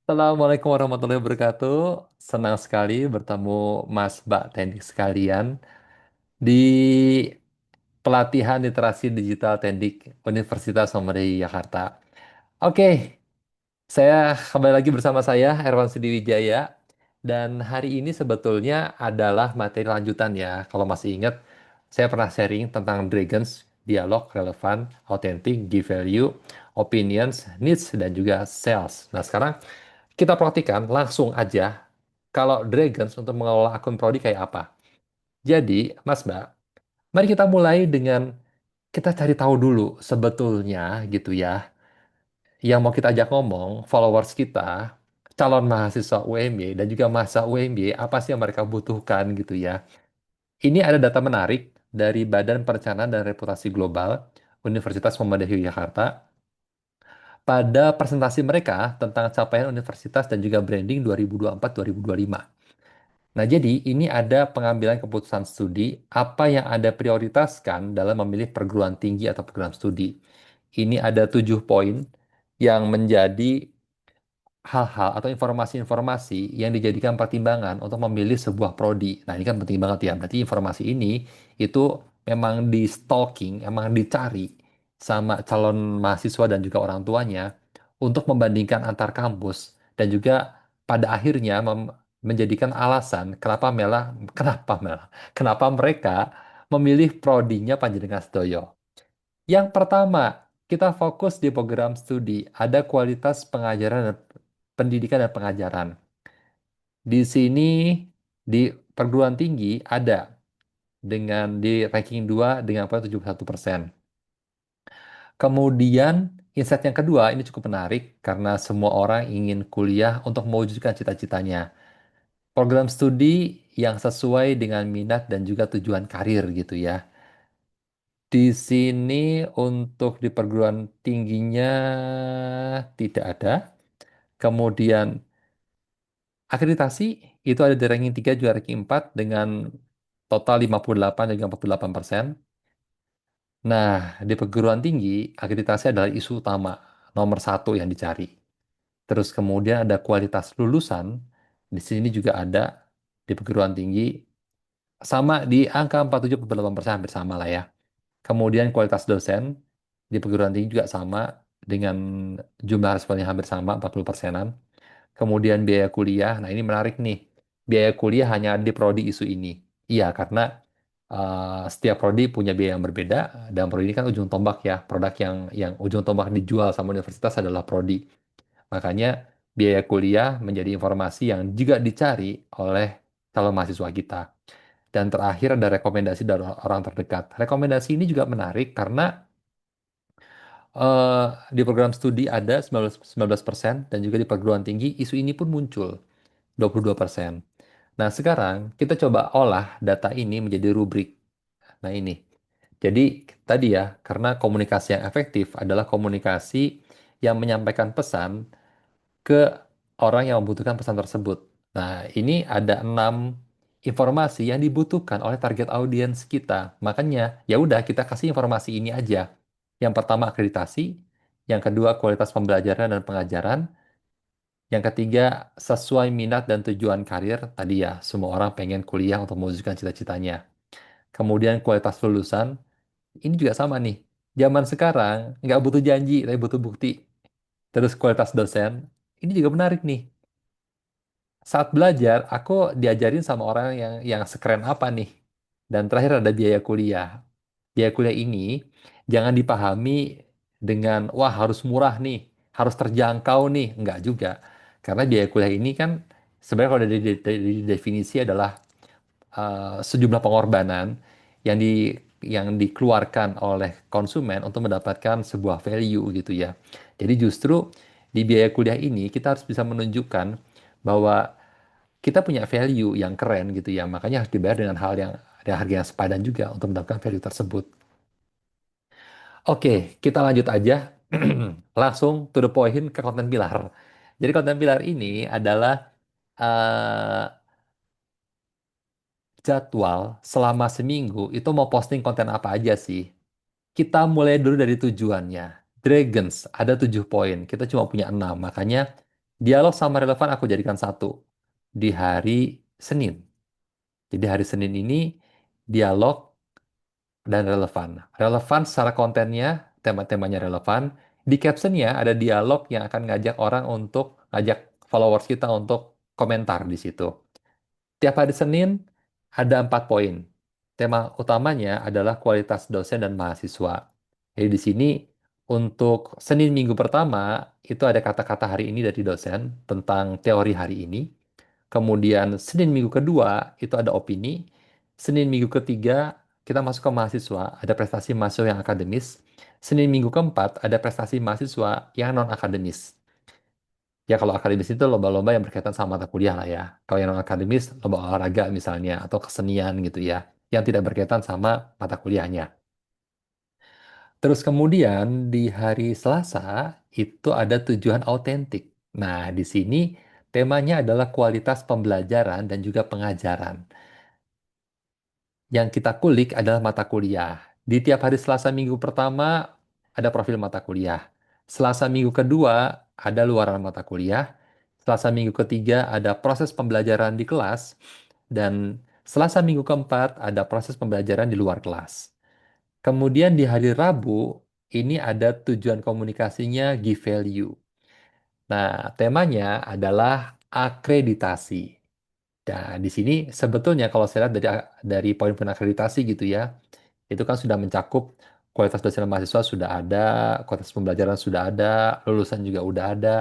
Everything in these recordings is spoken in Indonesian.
Assalamualaikum warahmatullahi wabarakatuh. Senang sekali bertemu Mas Mbak Teknik sekalian di pelatihan literasi digital Teknik Universitas Muhammadiyah Jakarta. Oke, saya kembali lagi bersama saya Herwan Sidiwijaya dan hari ini sebetulnya adalah materi lanjutan ya. Kalau masih ingat, saya pernah sharing tentang Dragons, dialog relevan, authentic, give value, opinions, needs, dan juga sales. Nah, sekarang kita praktikan langsung aja kalau Dragons untuk mengelola akun prodi kayak apa. Jadi, Mas Mbak, mari kita mulai dengan kita cari tahu dulu sebetulnya gitu ya. Yang mau kita ajak ngomong, followers kita, calon mahasiswa UMY dan juga masa UMY, apa sih yang mereka butuhkan gitu ya. Ini ada data menarik dari Badan Perencanaan dan Reputasi Global Universitas Muhammadiyah Yogyakarta pada presentasi mereka tentang capaian universitas dan juga branding 2024-2025. Nah, jadi ini ada pengambilan keputusan studi apa yang Anda prioritaskan dalam memilih perguruan tinggi atau program studi. Ini ada 7 poin yang menjadi hal-hal atau informasi-informasi yang dijadikan pertimbangan untuk memilih sebuah prodi. Nah, ini kan penting banget ya. Berarti informasi ini itu memang di stalking, emang dicari sama calon mahasiswa dan juga orang tuanya untuk membandingkan antar kampus dan juga pada akhirnya menjadikan alasan kenapa mereka memilih prodinya Panjenengan Sedoyo. Yang pertama, kita fokus di program studi. Ada kualitas pengajaran dan pendidikan dan pengajaran. Di sini di perguruan tinggi ada dengan di ranking 2 dengan poin 71%. Kemudian insight yang kedua ini cukup menarik karena semua orang ingin kuliah untuk mewujudkan cita-citanya. Program studi yang sesuai dengan minat dan juga tujuan karir gitu ya. Di sini untuk di perguruan tingginya tidak ada. Kemudian akreditasi itu ada di ranking 3 juga ranking 4 dengan total 58 dan 48%. Nah, di perguruan tinggi akreditasi adalah isu utama nomor satu yang dicari. Terus kemudian ada kualitas lulusan, di sini juga ada di perguruan tinggi sama di angka 47,8% hampir sama lah ya. Kemudian kualitas dosen di perguruan tinggi juga sama dengan jumlah responden yang hampir sama 40 persenan. Kemudian biaya kuliah, nah ini menarik nih. Biaya kuliah hanya di prodi isu ini. Iya, karena setiap prodi punya biaya yang berbeda dan prodi ini kan ujung tombak ya. Produk yang ujung tombak dijual sama universitas adalah prodi. Makanya biaya kuliah menjadi informasi yang juga dicari oleh calon mahasiswa kita. Dan terakhir ada rekomendasi dari orang terdekat. Rekomendasi ini juga menarik karena eh, di program studi ada 19% dan juga di perguruan tinggi isu ini pun muncul 22%. Nah, sekarang kita coba olah data ini menjadi rubrik. Nah, ini. Jadi tadi ya, karena komunikasi yang efektif adalah komunikasi yang menyampaikan pesan ke orang yang membutuhkan pesan tersebut. Nah, ini ada 6 informasi yang dibutuhkan oleh target audiens kita. Makanya, ya udah kita kasih informasi ini aja. Yang pertama akreditasi, yang kedua kualitas pembelajaran dan pengajaran, yang ketiga sesuai minat dan tujuan karir. Tadi ya, semua orang pengen kuliah untuk mewujudkan cita-citanya. Kemudian kualitas lulusan, ini juga sama nih. Zaman sekarang nggak butuh janji, tapi butuh bukti. Terus kualitas dosen, ini juga menarik nih. Saat belajar, aku diajarin sama orang yang sekeren apa nih. Dan terakhir ada biaya kuliah. Biaya kuliah ini jangan dipahami dengan, wah harus murah nih, harus terjangkau nih. Enggak juga. Karena biaya kuliah ini kan sebenarnya kalau dari definisi adalah sejumlah pengorbanan yang dikeluarkan oleh konsumen untuk mendapatkan sebuah value gitu ya. Jadi justru di biaya kuliah ini kita harus bisa menunjukkan bahwa kita punya value yang keren gitu ya. Makanya harus dibayar dengan hal yang ada harga yang sepadan juga untuk mendapatkan value tersebut. Oke, kita lanjut aja. Langsung to the point ke konten pilar. Jadi konten pilar ini adalah eh, jadwal selama seminggu itu mau posting konten apa aja sih? Kita mulai dulu dari tujuannya. Dragons ada 7 poin. Kita cuma punya 6. Makanya Dialog sama relevan aku jadikan satu di hari Senin. Jadi hari Senin ini dialog dan relevan. Relevan secara kontennya, tema-temanya relevan. Di captionnya ada dialog yang akan ngajak orang untuk ngajak followers kita untuk komentar di situ. Tiap hari Senin ada 4 poin. Tema utamanya adalah kualitas dosen dan mahasiswa. Jadi di sini untuk Senin minggu pertama itu ada kata-kata hari ini dari dosen tentang teori hari ini. Kemudian Senin minggu kedua itu ada opini. Senin minggu ketiga kita masuk ke mahasiswa, ada prestasi mahasiswa yang akademis. Senin minggu keempat ada prestasi mahasiswa yang non akademis. Ya kalau akademis itu lomba-lomba yang berkaitan sama mata kuliah lah ya. Kalau yang non akademis lomba olahraga misalnya atau kesenian gitu ya, yang tidak berkaitan sama mata kuliahnya. Terus kemudian di hari Selasa itu ada tujuan autentik. Nah, di sini temanya adalah kualitas pembelajaran dan juga pengajaran. Yang kita kulik adalah mata kuliah. Di tiap hari Selasa minggu pertama ada profil mata kuliah. Selasa minggu kedua ada luaran mata kuliah. Selasa minggu ketiga ada proses pembelajaran di kelas. Dan Selasa minggu keempat ada proses pembelajaran di luar kelas. Kemudian di hari Rabu ini ada tujuan komunikasinya give value. Nah, temanya adalah akreditasi. Nah, di sini sebetulnya kalau saya lihat dari poin-poin akreditasi gitu ya, itu kan sudah mencakup kualitas dosen dan mahasiswa sudah ada, kualitas pembelajaran sudah ada, lulusan juga udah ada.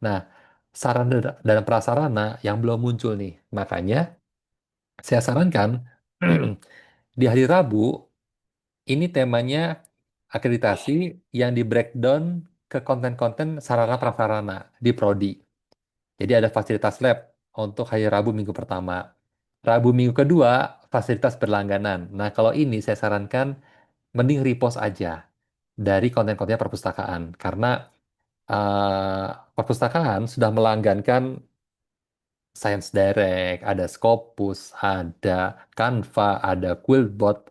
Nah, sarana dan prasarana yang belum muncul nih. Makanya saya sarankan di hari Rabu ini temanya akreditasi yang di breakdown ke konten-konten sarana prasarana di prodi. Jadi ada fasilitas lab untuk hari Rabu minggu pertama. Rabu minggu kedua, fasilitas berlangganan. Nah, kalau ini saya sarankan mending repost aja dari konten-kontennya perpustakaan. Karena perpustakaan sudah melanggankan Science Direct, ada Scopus, ada Canva, ada Quillbot,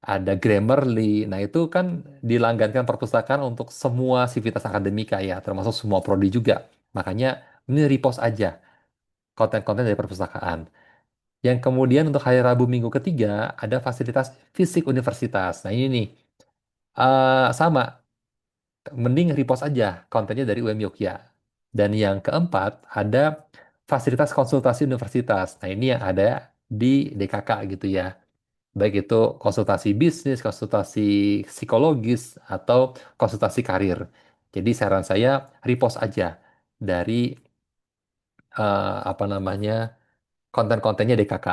ada Grammarly. Nah, itu kan dilanggankan perpustakaan untuk semua sivitas akademika ya, termasuk semua prodi juga. Makanya ini repost aja konten-konten dari perpustakaan. Yang kemudian untuk hari Rabu minggu ketiga ada fasilitas fisik universitas. Nah ini nih sama, mending repost aja kontennya dari UM Yogya. Dan yang keempat ada fasilitas konsultasi universitas. Nah ini yang ada di DKK gitu ya. Baik itu konsultasi bisnis, konsultasi psikologis, atau konsultasi karir. Jadi saran saya repost aja dari apa namanya konten-kontennya DKK.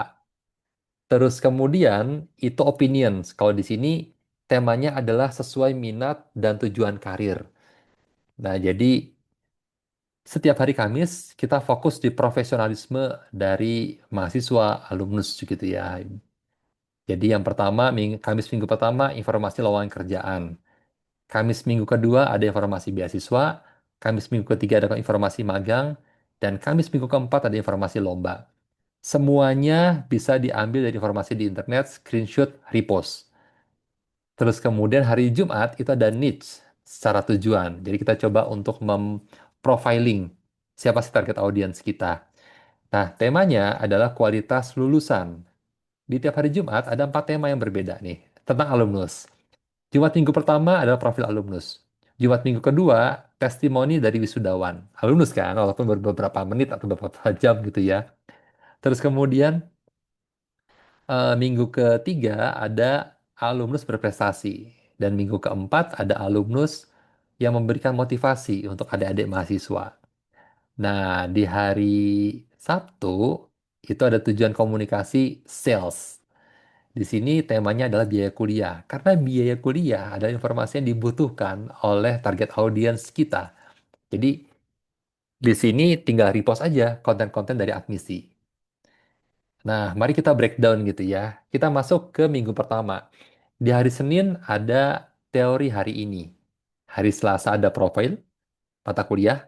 Terus kemudian itu opinions. Kalau di sini temanya adalah sesuai minat dan tujuan karir. Nah, jadi setiap hari Kamis kita fokus di profesionalisme dari mahasiswa, alumnus gitu ya. Jadi yang pertama, Kamis minggu pertama informasi lowongan kerjaan. Kamis minggu kedua ada informasi beasiswa. Kamis minggu ketiga ada informasi magang. Dan Kamis minggu keempat ada informasi lomba. Semuanya bisa diambil dari informasi di internet, screenshot, repost. Terus kemudian hari Jumat itu ada niche secara tujuan. Jadi kita coba untuk memprofiling siapa sih target audiens kita. Nah, temanya adalah kualitas lulusan. Di tiap hari Jumat ada 4 tema yang berbeda nih tentang alumnus. Jumat minggu pertama adalah profil alumnus. Jumat minggu kedua, testimoni dari wisudawan. Alumnus kan, walaupun baru beberapa menit atau beberapa jam gitu ya. Terus kemudian minggu ketiga ada alumnus berprestasi. Dan minggu keempat ada alumnus yang memberikan motivasi untuk adik-adik mahasiswa. Nah, di hari Sabtu itu ada tujuan komunikasi sales. Di sini temanya adalah biaya kuliah. Karena biaya kuliah adalah informasi yang dibutuhkan oleh target audiens kita. Jadi di sini tinggal repost aja konten-konten dari admisi. Nah, mari kita breakdown gitu ya. Kita masuk ke minggu pertama. Di hari Senin ada teori hari ini. Hari Selasa ada profil mata kuliah.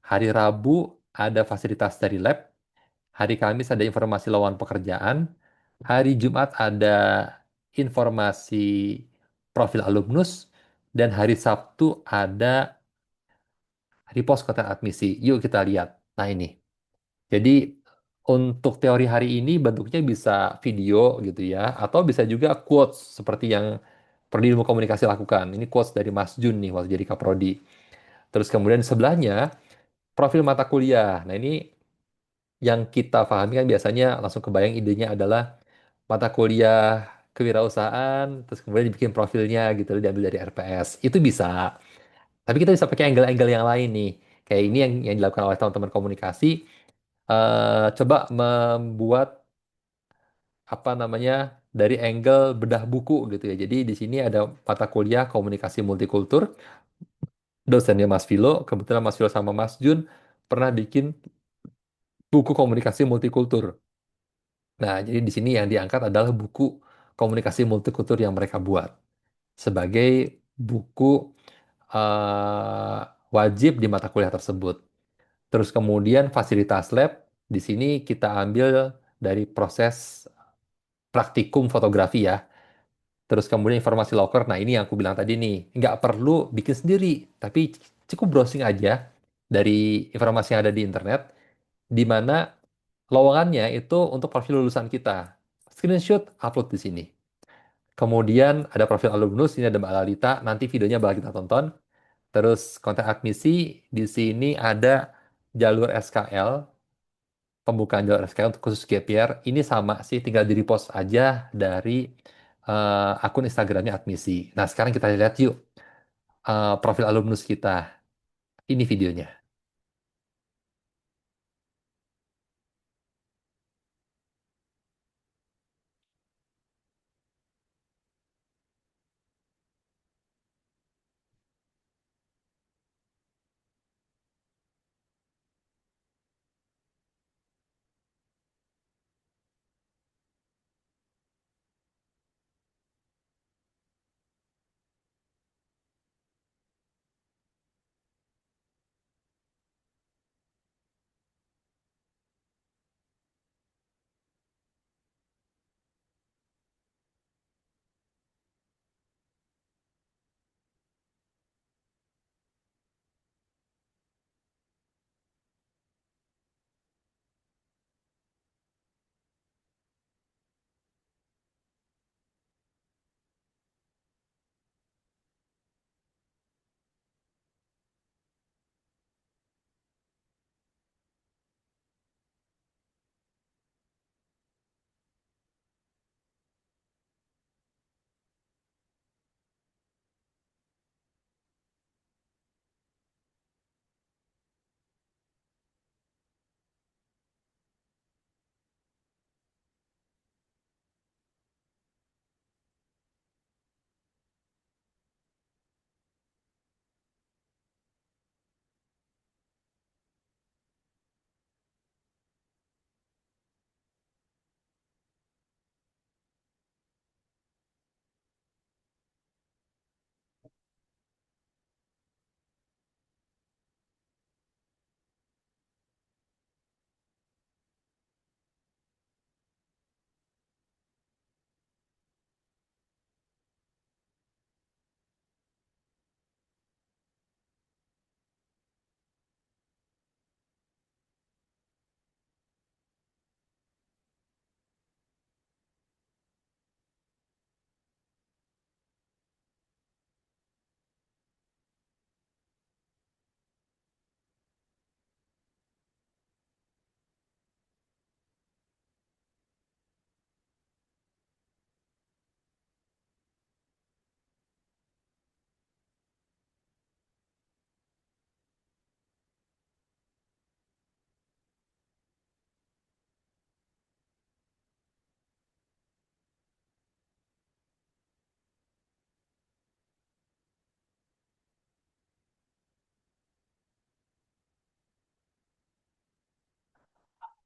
Hari Rabu ada fasilitas dari lab. Hari Kamis ada informasi lowongan pekerjaan. Hari Jumat ada informasi profil alumnus. Dan hari Sabtu ada repost konten admisi. Yuk kita lihat. Nah ini. Jadi untuk teori hari ini bentuknya bisa video gitu ya, atau bisa juga quotes seperti yang Prodi Ilmu Komunikasi lakukan. Ini quotes dari Mas Jun nih waktu jadi Kaprodi. Terus kemudian sebelahnya profil mata kuliah. Nah ini yang kita pahami kan biasanya langsung kebayang idenya adalah mata kuliah kewirausahaan, terus kemudian dibikin profilnya gitu, diambil dari RPS. Itu bisa. Tapi kita bisa pakai angle-angle yang lain nih. Kayak ini yang dilakukan oleh teman-teman komunikasi. Coba membuat apa namanya dari angle bedah buku gitu ya. Jadi di sini ada mata kuliah komunikasi multikultur, dosennya Mas Vilo. Kebetulan Mas Vilo sama Mas Jun pernah bikin buku komunikasi multikultur. Nah, jadi di sini yang diangkat adalah buku komunikasi multikultur yang mereka buat sebagai buku eh, wajib di mata kuliah tersebut. Terus kemudian fasilitas lab di sini kita ambil dari proses praktikum fotografi ya. Terus kemudian informasi loker, nah ini yang aku bilang tadi nih, nggak perlu bikin sendiri, tapi cukup browsing aja dari informasi yang ada di internet, di mana lowongannya itu untuk profil lulusan kita. Screenshot, upload di sini. Kemudian ada profil alumnus, ini ada Mbak Lalita, nanti videonya bakal kita tonton. Terus konten admisi, di sini ada jalur SKL, pembukaan jalur SKL untuk khusus gap year. Ini sama sih, tinggal di repost aja dari akun Instagramnya admisi. Nah, sekarang kita lihat yuk profil alumnus kita. Ini videonya.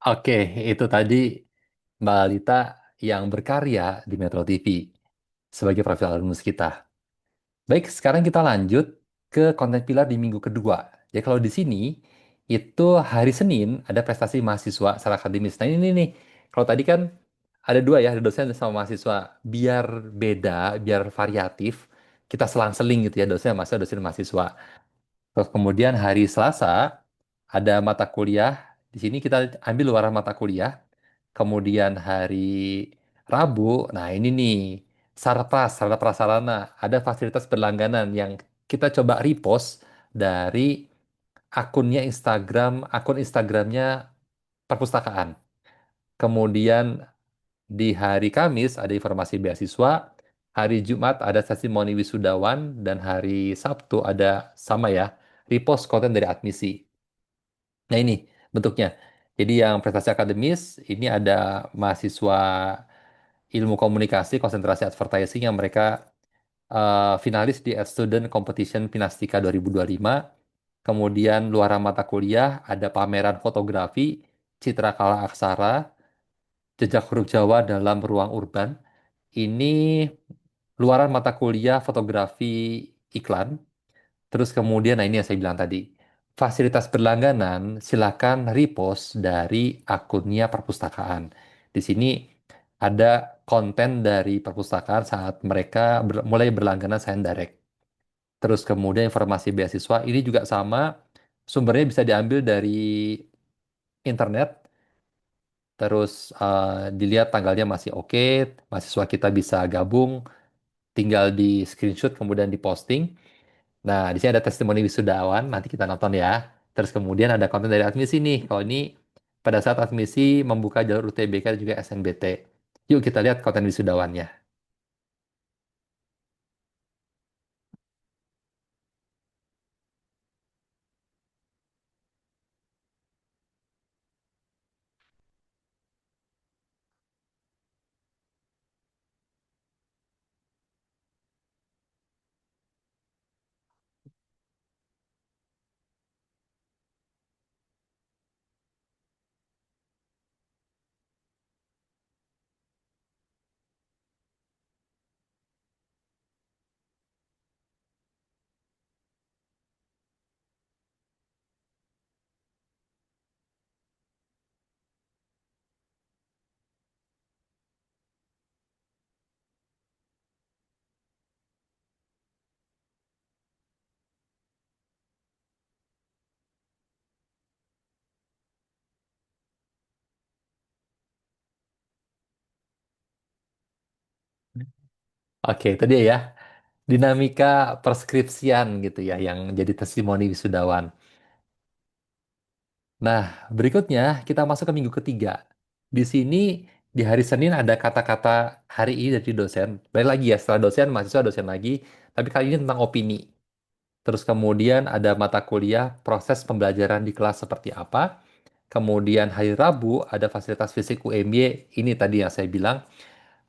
Oke, itu tadi Mbak Alita yang berkarya di Metro TV sebagai profil alumnus kita. Baik, sekarang kita lanjut ke konten pilar di minggu kedua. Ya kalau di sini itu hari Senin ada prestasi mahasiswa secara akademis. Nah ini nih, kalau tadi kan ada dua ya, ada dosen sama mahasiswa. Biar beda, biar variatif, kita selang-seling gitu ya dosen mahasiswa, dosen mahasiswa. Terus kemudian hari Selasa ada mata kuliah. Di sini kita ambil luaran mata kuliah. Kemudian hari Rabu, nah ini nih Sarpras, sarana prasarana, ada fasilitas berlangganan yang kita coba repost dari akun Instagramnya perpustakaan. Kemudian di hari Kamis ada informasi beasiswa, hari Jumat ada testimoni wisudawan, dan hari Sabtu ada sama ya, repost konten dari admisi. Nah ini bentuknya. Jadi yang prestasi akademis, ini ada mahasiswa ilmu komunikasi, konsentrasi advertising yang mereka finalis di Ed Student Competition Pinastika 2025. Kemudian luaran mata kuliah ada pameran fotografi, Citrakala Aksara, Jejak Huruf Jawa dalam Ruang Urban. Ini luaran mata kuliah fotografi iklan. Terus kemudian, nah ini yang saya bilang tadi, fasilitas berlangganan silakan repost dari akunnya perpustakaan. Di sini ada konten dari perpustakaan saat mereka mulai berlangganan Sign Direct. Terus kemudian informasi beasiswa ini juga sama, sumbernya bisa diambil dari internet. Terus dilihat tanggalnya masih oke, mahasiswa kita bisa gabung, tinggal di screenshot kemudian diposting. Nah, di sini ada testimoni wisudawan, nanti kita nonton ya. Terus kemudian ada konten dari admisi nih. Kalau ini pada saat admisi membuka jalur UTBK dan juga SNBT. Yuk kita lihat konten wisudawannya. Oke, itu dia ya. Dinamika perskripsian gitu ya, yang jadi testimoni wisudawan. Nah, berikutnya kita masuk ke minggu ketiga. Di sini di hari Senin ada kata-kata hari ini dari dosen. Balik lagi ya, setelah dosen, mahasiswa dosen lagi. Tapi kali ini tentang opini. Terus kemudian ada mata kuliah proses pembelajaran di kelas seperti apa. Kemudian hari Rabu ada fasilitas fisik UMY. Ini tadi yang saya bilang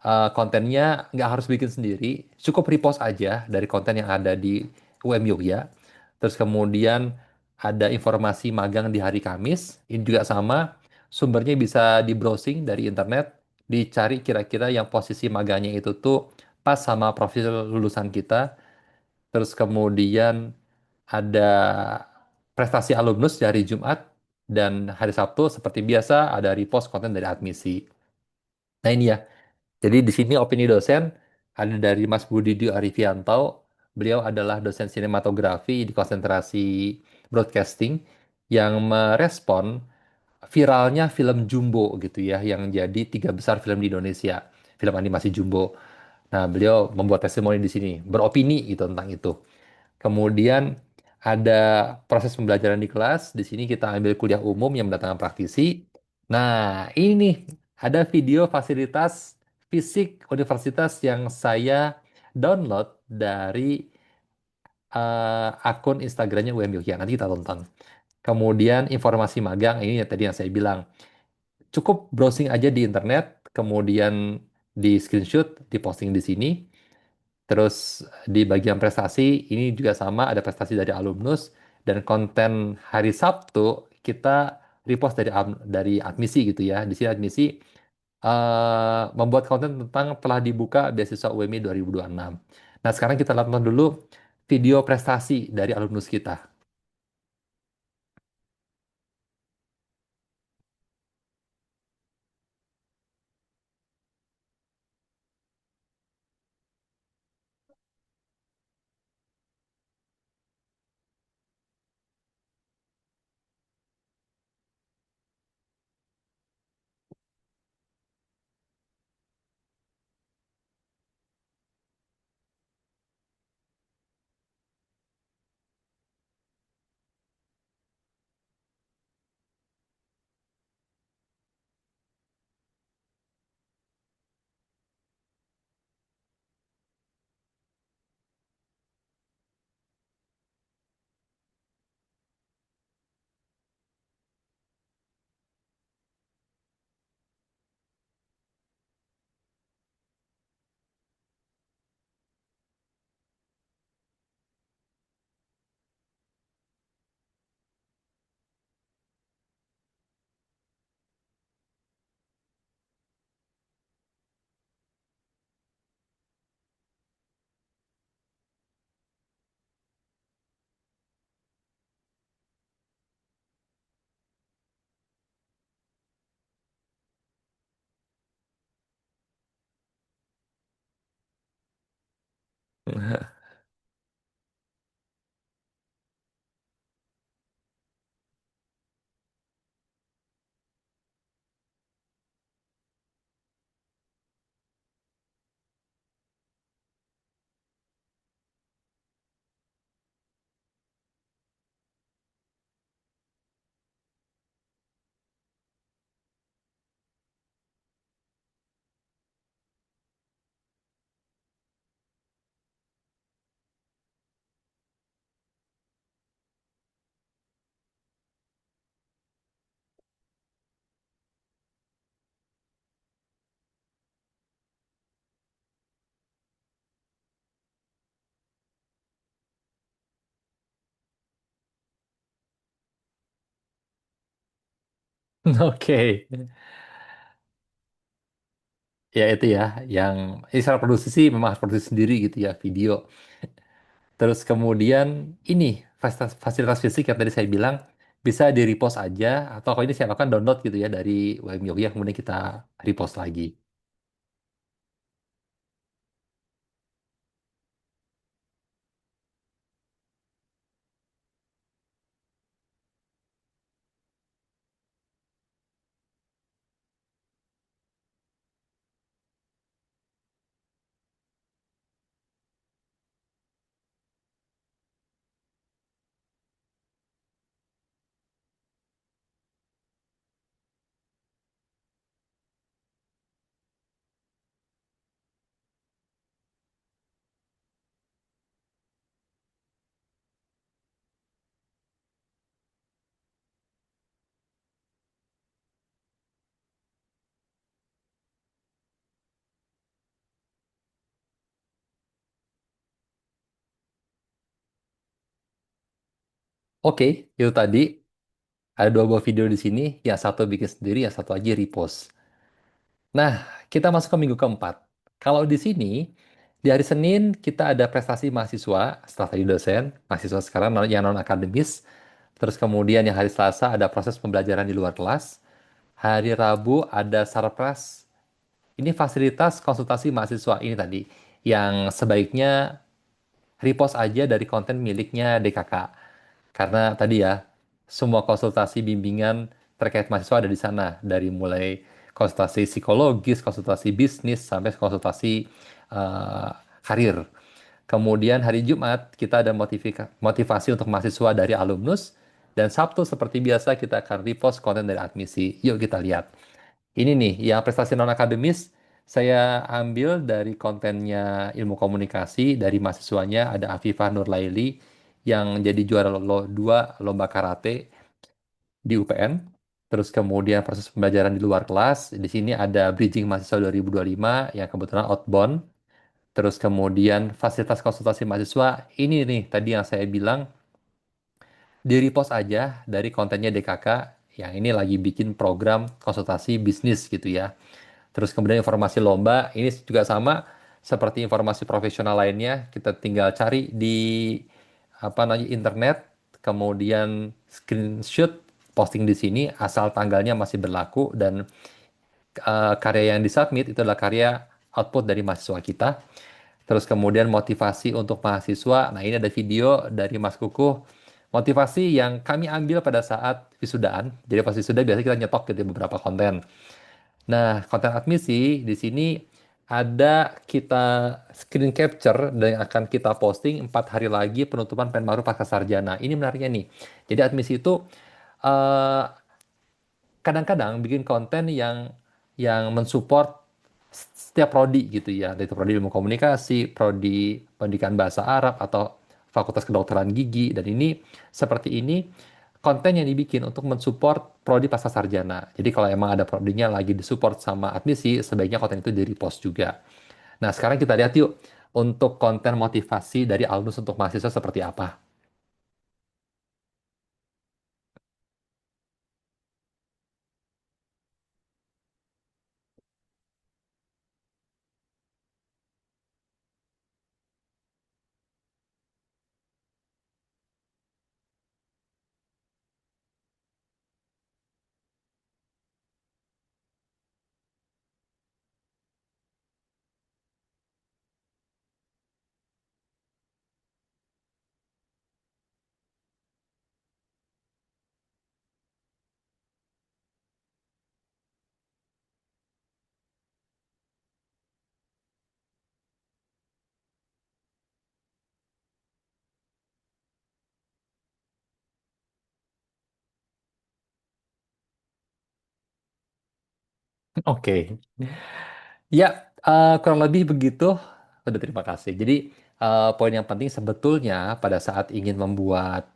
kontennya nggak harus bikin sendiri, cukup repost aja dari konten yang ada di UM Yogya. Terus kemudian ada informasi magang di hari Kamis, ini juga sama, sumbernya bisa di browsing dari internet, dicari kira-kira yang posisi magangnya itu tuh pas sama profil lulusan kita. Terus kemudian ada prestasi alumnus dari Jumat, dan hari Sabtu seperti biasa ada repost konten dari admisi. Nah ini ya, jadi di sini opini dosen ada dari Mas Budi Dio Arifianto. Beliau adalah dosen sinematografi di konsentrasi broadcasting yang merespon viralnya film Jumbo gitu ya, yang jadi tiga besar film di Indonesia, film animasi Jumbo. Nah, beliau membuat testimoni di sini, beropini gitu tentang itu. Kemudian ada proses pembelajaran di kelas. Di sini kita ambil kuliah umum yang mendatangkan praktisi. Nah, ini nih, ada video fasilitas fisik universitas yang saya download dari akun Instagramnya UM Yogya. Nanti kita tonton. Kemudian informasi magang, ini yang tadi yang saya bilang. Cukup browsing aja di internet, kemudian di screenshot, diposting di sini. Terus di bagian prestasi ini juga sama, ada prestasi dari alumnus, dan konten hari Sabtu kita repost dari admisi gitu ya. Di sini admisi membuat konten tentang telah dibuka beasiswa UMI 2026. Nah, sekarang kita nonton dulu video prestasi dari alumnus kita. Oke. Ya itu ya, yang ini secara produksi sih memang harus produksi sendiri gitu ya, video. Terus kemudian ini fasilitas, fasilitas fisik yang tadi saya bilang bisa di repost aja atau kalau ini saya lakukan download gitu ya dari UM Yogyakarta kemudian kita repost lagi. Oke, itu tadi ada dua buah video di sini, yang satu bikin sendiri, yang satu lagi repost. Nah, kita masuk ke minggu keempat. Kalau di sini, di hari Senin kita ada prestasi mahasiswa, setelah tadi dosen, mahasiswa sekarang yang non-akademis. Terus kemudian yang hari Selasa ada proses pembelajaran di luar kelas. Hari Rabu ada sarpras. Ini fasilitas konsultasi mahasiswa ini tadi, yang sebaiknya repost aja dari konten miliknya DKK. Karena tadi ya, semua konsultasi bimbingan terkait mahasiswa ada di sana. Dari mulai konsultasi psikologis, konsultasi bisnis, sampai konsultasi eh, karir. Kemudian hari Jumat kita ada motivasi untuk mahasiswa dari alumnus. Dan Sabtu seperti biasa kita akan repost konten dari admisi. Yuk kita lihat. Ini nih, yang prestasi non-akademis, saya ambil dari kontennya ilmu komunikasi, dari mahasiswanya ada Afifah Nurlaili, yang jadi juara dua lomba karate di UPN. Terus kemudian proses pembelajaran di luar kelas, di sini ada Bridging Mahasiswa 2025, yang kebetulan outbound. Terus kemudian fasilitas konsultasi mahasiswa, ini nih tadi yang saya bilang, di repost aja dari kontennya DKK, yang ini lagi bikin program konsultasi bisnis gitu ya. Terus kemudian informasi lomba, ini juga sama seperti informasi profesional lainnya, kita tinggal cari di apa namanya internet, kemudian screenshot, posting di sini asal tanggalnya masih berlaku dan karya yang disubmit itu adalah karya output dari mahasiswa kita. Terus kemudian motivasi untuk mahasiswa. Nah, ini ada video dari Mas Kukuh. Motivasi yang kami ambil pada saat wisudaan. Jadi pas wisuda biasanya kita nyetok gitu ya beberapa konten. Nah, konten admisi di sini ada kita screen capture dan yang akan kita posting 4 hari lagi penutupan Penmaru Pasca Sarjana. Ini menariknya nih. Jadi admisi itu eh, kadang-kadang bikin konten yang mensupport setiap prodi gitu ya, dari prodi ilmu komunikasi, prodi pendidikan bahasa Arab atau fakultas kedokteran gigi dan ini seperti ini konten yang dibikin untuk mensupport prodi pasca sarjana. Jadi kalau emang ada prodinya lagi disupport sama admisi, sebaiknya konten itu di repost juga. Nah, sekarang kita lihat yuk untuk konten motivasi dari alumnus untuk mahasiswa seperti apa. Oke. Ya, kurang lebih begitu. Udah, terima kasih. Jadi, poin yang penting sebetulnya pada saat ingin membuat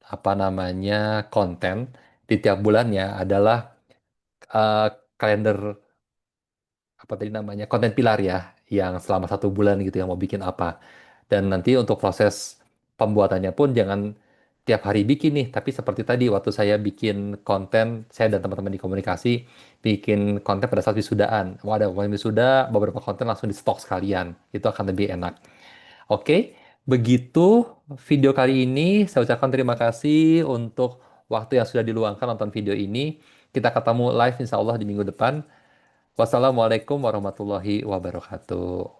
apa namanya konten di tiap bulannya adalah eh, kalender apa tadi namanya konten pilar ya, yang selama 1 bulan gitu yang mau bikin apa. Dan nanti untuk proses pembuatannya pun jangan tiap hari bikin nih, tapi seperti tadi waktu saya bikin konten, saya dan teman-teman di komunikasi bikin konten pada saat wisudaan. Wah, ada momen wisuda, beberapa konten langsung di stok sekalian. Itu akan lebih enak. Oke, begitu video kali ini. Saya ucapkan terima kasih untuk waktu yang sudah diluangkan nonton video ini. Kita ketemu live insya Allah di minggu depan. Wassalamualaikum warahmatullahi wabarakatuh.